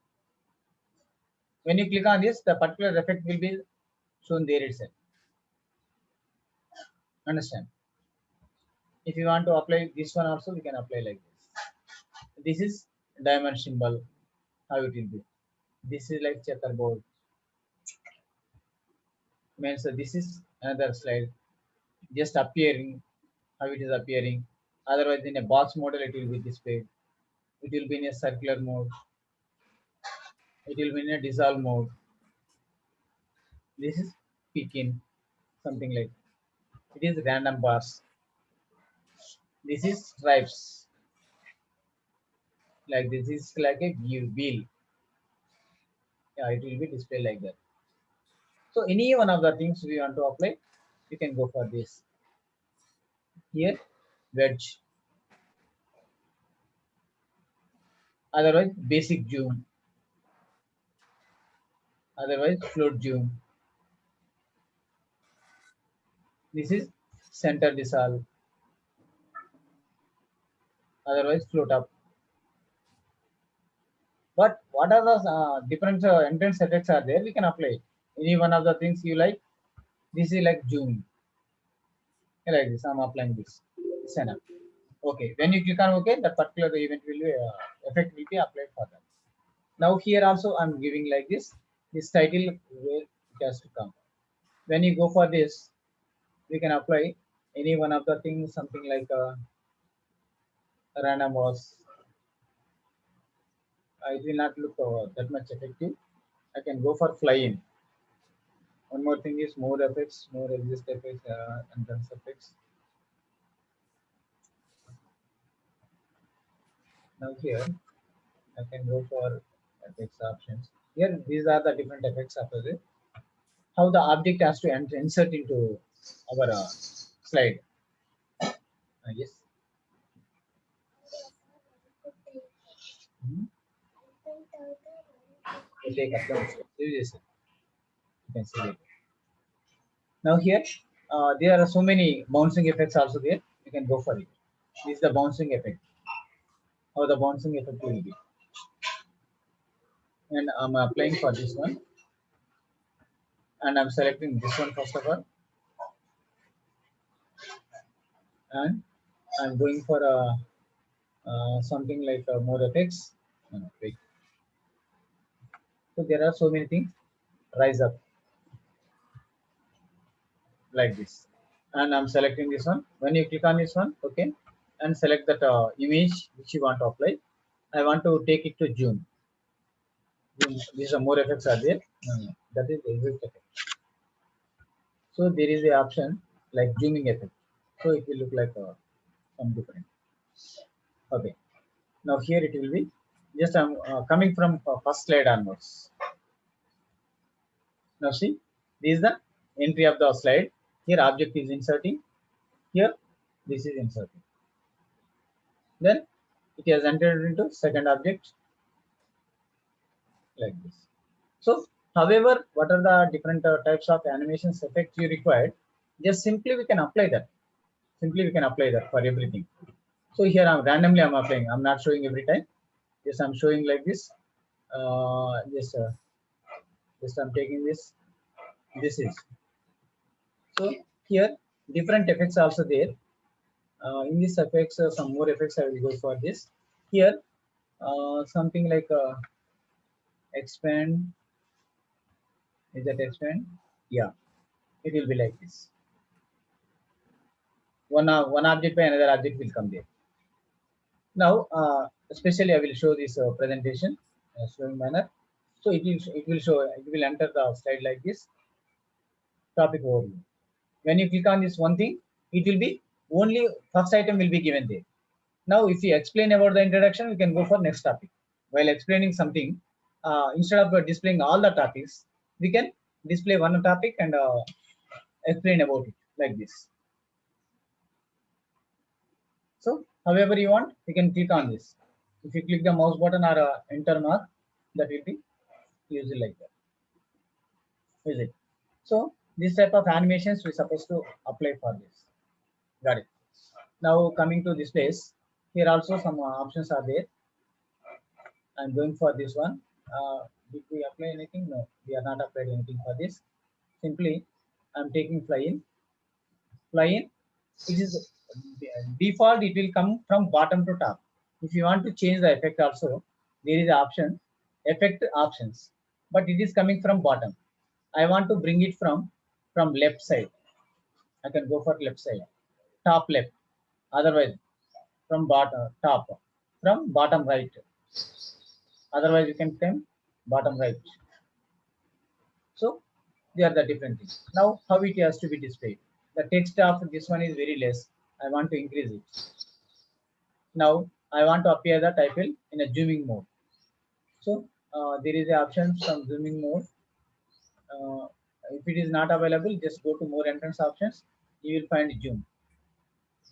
B: When you click on this, the particular effect will be shown there itself. Understand? If you want to apply this one also, we can apply like this. This is diamond symbol. How it will be. This is like checkerboard. Means this is another slide. Just appearing. How it is appearing. Otherwise, in a box model, it will be displayed. It will be in a circular mode. It will be in a dissolve mode. This is picking, something like it is random bars. This is stripes. Like this is like a wheel. Yeah, it will be displayed like that. So any one of the things we want to apply, you can go for this. Here, wedge. Otherwise, basic zoom. Otherwise, float zoom. This is center dissolve. Otherwise, float up. But what are the different entrance effects are there? We can apply any one of the things you like. This is like zooming. Like this, I'm applying this. It's enough. Okay. When you click on OK, that particular event will be effect will be applied for that. Now here also I'm giving like this. This title where it has to come. When you go for this, we can apply any one of the things, something like random was. It will not look that much effective. I can go for fly in. One more thing is more effects, more exist effects, and then effects. Now here I can go for effects options. Here these are the different effects after this. How the object has to insert into our slide. Yes. Mhm. You take account. Yes, you can see it. Now here, there are so many bouncing effects also there. You can go for it. This is the bouncing effect. How the bouncing effect will be. And I'm applying for this one. And I'm selecting this one first of all. And I'm going for something like more effects. No, wait. So there are so many things. Rise up like this. And I'm selecting this one. When you click on this one, okay, and select that image which you want to apply. I want to take it to June. These are more effects are there. That is the exit effect. So there is a option like zooming effect. So it will look like some different. Okay. Now here it will be just coming from first slide onwards. Now see, this is the entry of the slide. Here object is inserting. Here this is inserting. Then it has entered into second object like this. So, however, what are the different types of animations effects you required? Just simply we can apply that. Simply we can apply that for everything. So here I'm randomly I'm applying. I'm not showing every time. Just I'm showing like this. Just I'm taking this. This is so here different effects also there. In this effects, some more effects I will go for this. Here, something like expand. Is that expand? Yeah, it will be like this. One object by another object will come there. Now, especially I will show this presentation showing manner. So it will enter the slide like this. Topic overview. When you click on this one thing, it will be only first item will be given there. Now, if you explain about the introduction, we can go for next topic. While explaining something, instead of displaying all the topics, we can display one topic and explain about it like this. So, however you want, you can click on this. If you click the mouse button or enter mark, that will be used like that. Is it? So, this type of animations we're supposed to apply for this. Got it. Now, coming to this place, here also some options are there. I'm going for this one. Did we apply anything? No, we are not applied anything for this. Simply, I'm taking fly in. Fly in. It is default. It will come from bottom to top. If you want to change the effect also, there is option effect options, but it is coming from bottom. I want to bring it from left side. I can go for left side, top left. Otherwise, from bottom top, from bottom right. Otherwise, you can come bottom right. So they are the different things. Now, how it has to be displayed? The text of this one is very less. I want to increase it. Now, I want to appear the title in a zooming mode. So there is an option from zooming mode. If it is not available, just go to more entrance options. You will find zoom.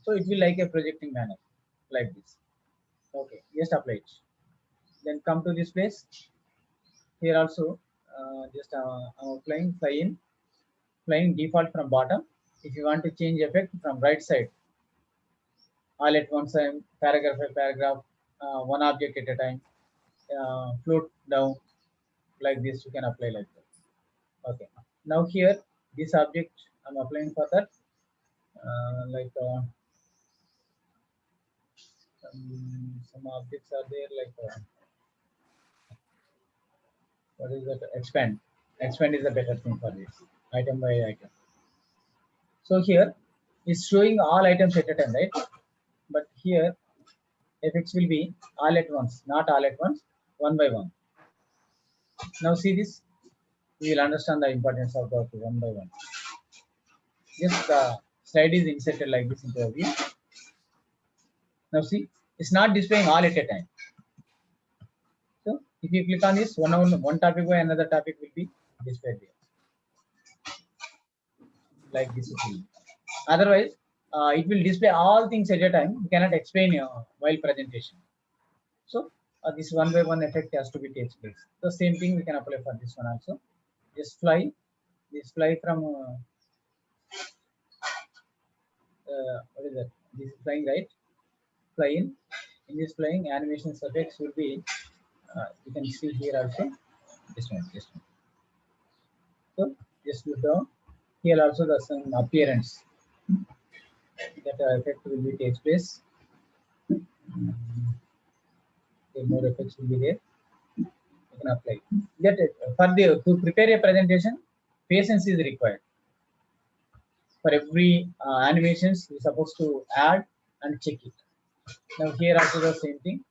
B: So it will like a projecting manner, like this. Okay, just apply it. Then come to this place. Here also, just I'm applying flying default from bottom. If you want to change effect from right side, all at one time, paragraph by paragraph, one object at a time, float down like this, you can apply like that. Okay. Now here, this object I'm applying for that, some objects are there what is that? Expand is a better thing for this, item by item. So here it's showing all items at a time, right? But here fx will be all at once, not all at once, one by one. Now see this, we will understand the importance of the one by one. Just the slide is inserted like this into a view. Now see, it's not displaying all at a time. So if you click on this, one topic by another topic will be displayed here. Like this will be. Otherwise, it will display all things at a time. You cannot explain while presentation. So this one by one effect has to be takes place. The same thing we can apply for this one also. Just fly. This fly from what is that? This is flying, right? Flying. In this flying, animation effects will be. You can see here also. This one. So just look down. Here also the some appearance. That effect will be takes place. More effects will be there. You can apply. That to prepare a presentation, patience is required. For every animations, you're supposed to add and check it. Now here also the same thing.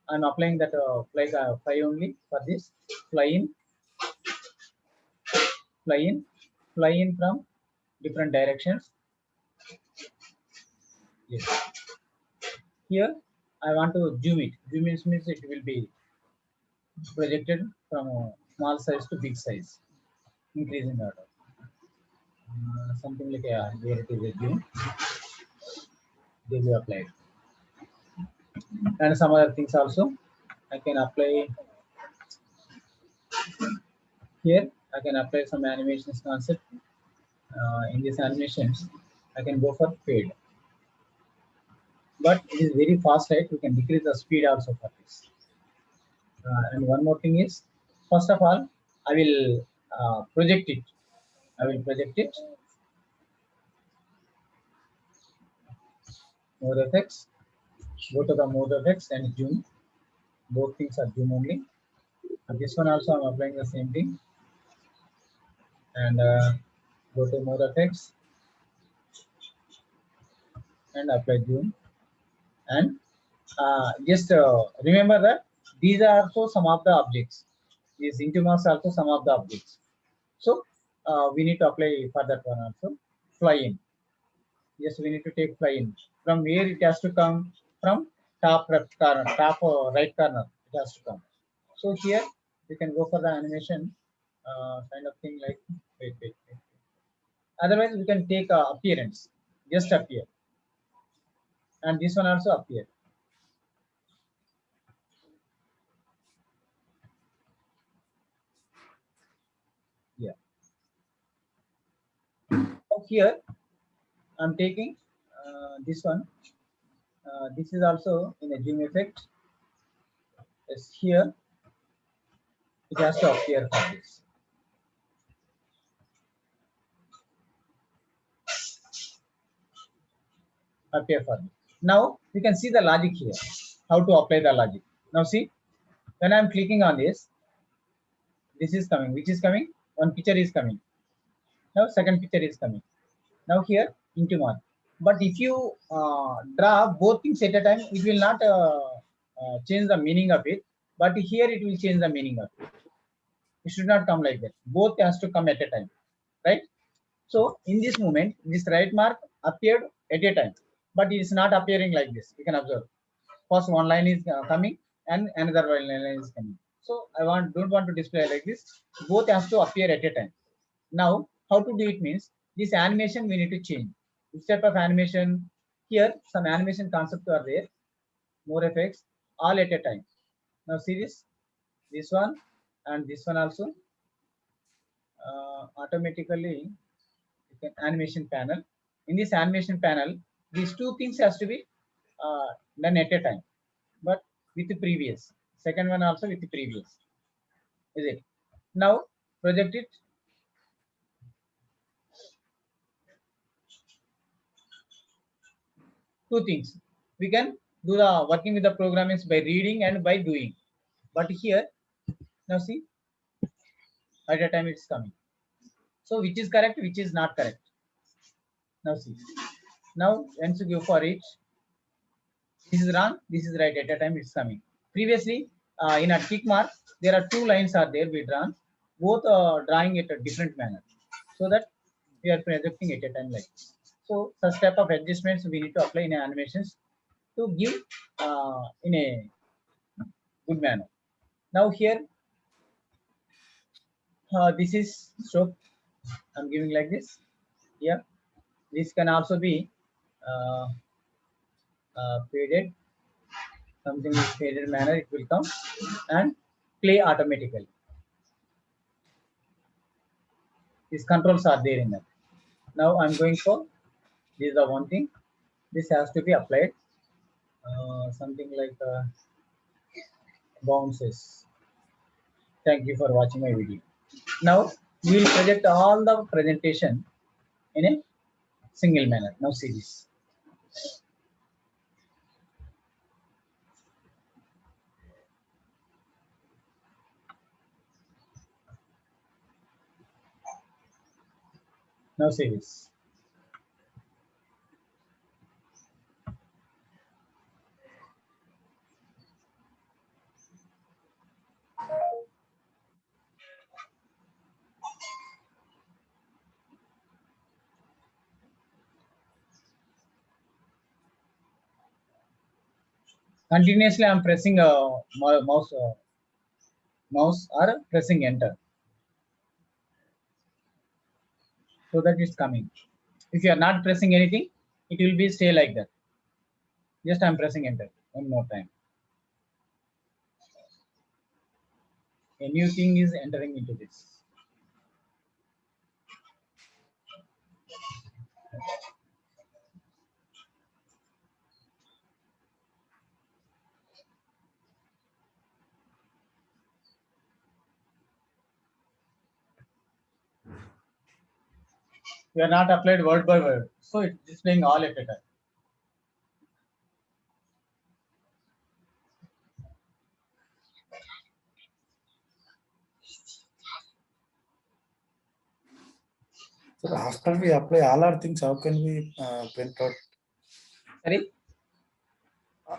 B: I'm applying that fly only for this. Fly in from different directions. Yes. Here I want to zoom it. Zoom in means it will be projected from small size to big size, increasing order. Something like where it is a zoom, they will apply it. And some other things also I can apply here. I can apply some animations concept. In these animations, I can go for fade. But it is very fast, right? We can decrease the speed also for this. And one more thing is, first of all, I will project it. Mode effects. Go to the mode effects and zoom. Both things are zoom only. And this one also I'm applying the same thing. And go to mode effects and apply zoom. And just remember that these are also some of the objects. These Intumas are also some of the objects. So we need to apply for that one also. Fly in. Yes, we need to take fly in. From where it has to come? From top left corner, top right corner. It has to come. So here we can go for the animation kind of thing like wait. Otherwise, we can take appearance. Just appear. And this one also appear. Yeah. So here I'm taking this one. This is also in a zoom effect. Yes, here it has to appear for this. Appear for this. Now you can see the logic here. How to apply the logic. Now see, when I'm clicking on this is coming. Which is coming? One picture is coming. Now second picture is coming. Now here into one. But if you draw both things at a time, it will not change the meaning of it. But here it will change the meaning of it. It should not come like that. Both has to come at a time, right? So in this moment, this right mark appeared at a time, but it is not appearing like this. You can observe. First one line is coming and another line is coming. So I don't want to display like this. Both has to appear at a time. Now how to do it means this animation we need to change. This type of animation here, some animation concepts are there. More effects, all at a time. Now see this one and this one also. Automatically animation panel. In this animation panel, these two things has to be done at a time, but with the previous. Second one also with the previous. Is it? Now project it. two things. We can do the working with the programs by reading and by doing. But here, now see, at a time it's coming. So which is correct, which is not correct. Now see. Now once you go for each, this is wrong, this is right. At a time it's coming. Previously, in a tick mark, there are two lines are there we drawn, both drawing it a different manner, so that we are projecting at a time like this. So such type of adjustments we need to apply in animations to give in a good manner. Now here, this is stroke. I'm giving like this. Yeah, this can also be uh, faded. Something is faded manner. It will come and play automatically. These controls are there in that. Now I'm going for this is the one thing. This has to be applied. Something like bounces. Thank you for watching my video. Now we will project all the presentation in a single manner. Now see this. Now see this. Continuously I'm pressing a mouse or pressing enter, so that it's coming. If you are not pressing anything, it will be stay like that. Just I'm pressing enter one more time. A new thing is entering into this. We are not applied word by word, so it's displaying all at a time.
A: So after we apply all our things, how can we print out?
B: Sorry?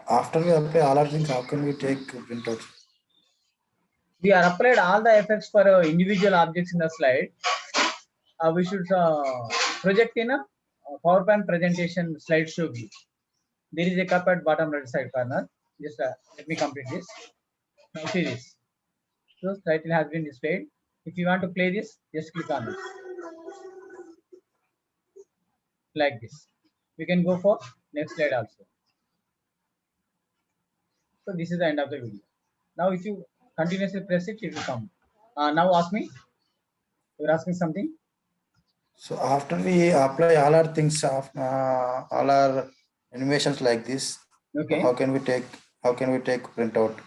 A: After we apply all our things, how can we take printout?
B: We are applied all the effects for individual objects in the slide. We should project in a PowerPoint presentation slideshow view. There is a cup at bottom right side corner. Just let me complete this. Now see this. So title has been displayed. If you want to play this, just click on this. Like this. We can go for next slide also. So this is the end of the video. Now if you continuously press it, it will come. Now ask me. You're asking something?
A: So after we apply all our things, all our animations like this,
B: Okay.
A: how can we take printout?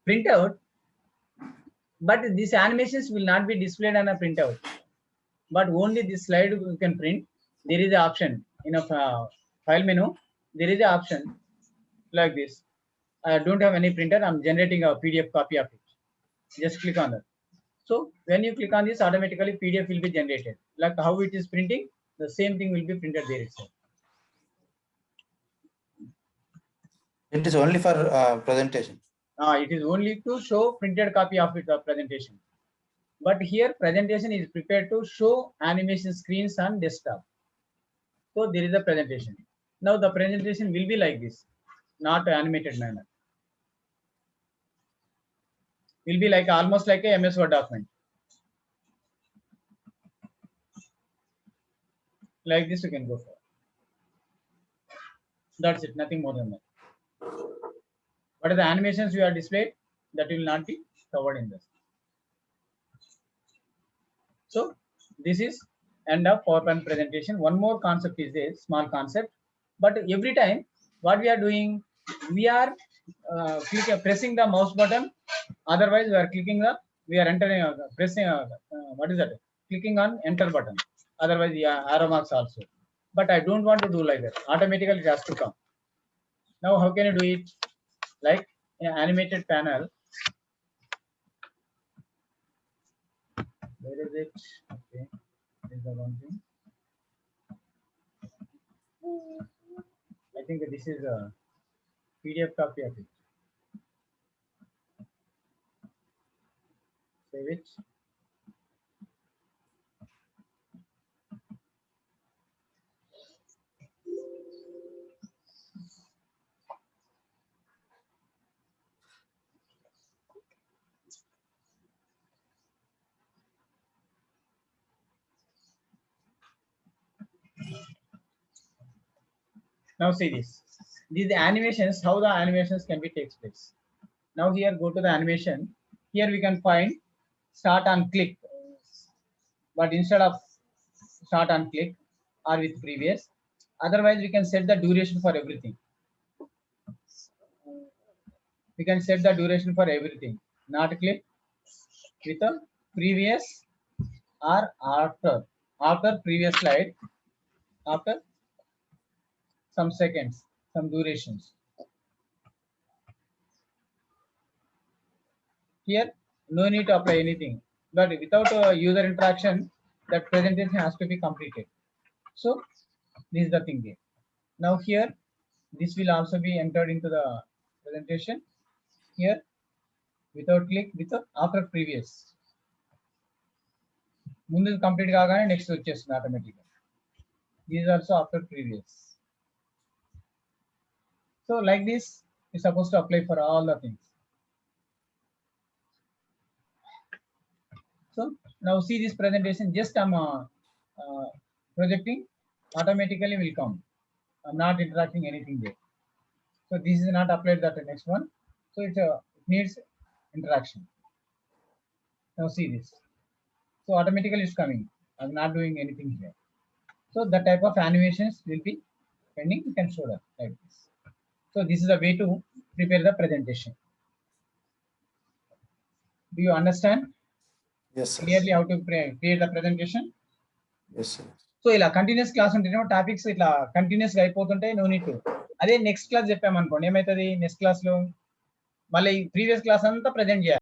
B: Printout, but these animations will not be displayed on a printout. But only this slide you can print. There is an option in a file menu. There is an option like this. I don't have any printer. I'm generating a PDF copy of it. Just click on that. So when you click on this, automatically PDF will be generated. Like how it is printing, the same thing will be printed there itself.
A: It is only for presentation.
B: It is only to show printed copy of it presentation. But here presentation is prepared to show animation screens on desktop. So there is a presentation. Now the presentation will be like this, not animated manner. Will be like almost like a MS Word document. Like this you can go for. That's it, nothing more than that. What are the animations you are displayed? That will not be covered in this. So this is end of PowerPoint presentation. One more concept is there, small concept. But every time what we are doing, we are pressing the mouse button. Otherwise, we are entering, pressing, what is that? Clicking on enter button. Otherwise, yeah, arrow marks also. but I don't want to do like that. Automatically it has to come. Now how can you do it? Like in an animated panel. Where is it? Okay, this is the one thing. I think this is a PDF copy of it. Save it. Now see this. These animations, how the animations can be takes place. Now here go to the animation. Here we can find start and click. But instead of start and click or with previous, otherwise we can set the duration for everything. We can set the duration for everything. Not click with a previous or after. After previous slide, after some seconds, some durations. Here, no need to apply anything, but without user interaction, that presentation has to be completed. So, this is the thing here. Now here, this will also be entered into the presentation. Here, without click, with after previous. ముందు complete కాగానే next వచ్చేస్తుంది ఆటోమేటిక్గా. These also after previous. So like this is supposed to apply for all the things. So now see this presentation, just I'm projecting, automatically will come. I'm not interacting anything there. So this is not applied that the next one. So it needs interaction. Now see this. So automatically it's coming. I'm not doing anything here. So the type of animations will be pending. You can show that like this. So this is the way to prepare the presentation. Do you understand
A: Yes, sir.
B: clearly how to create the presentation?
A: Yes, sir.
B: So ఇలా continuous class ఉంటేనేమో topics ఇట్లా continuous గా అయిపోతుంటాయి, no need to. అదే next class చెప్పామనుకోండి ఏమవుతుంది, next class లో మళ్ళీ previous class అంతా present చేయాలి.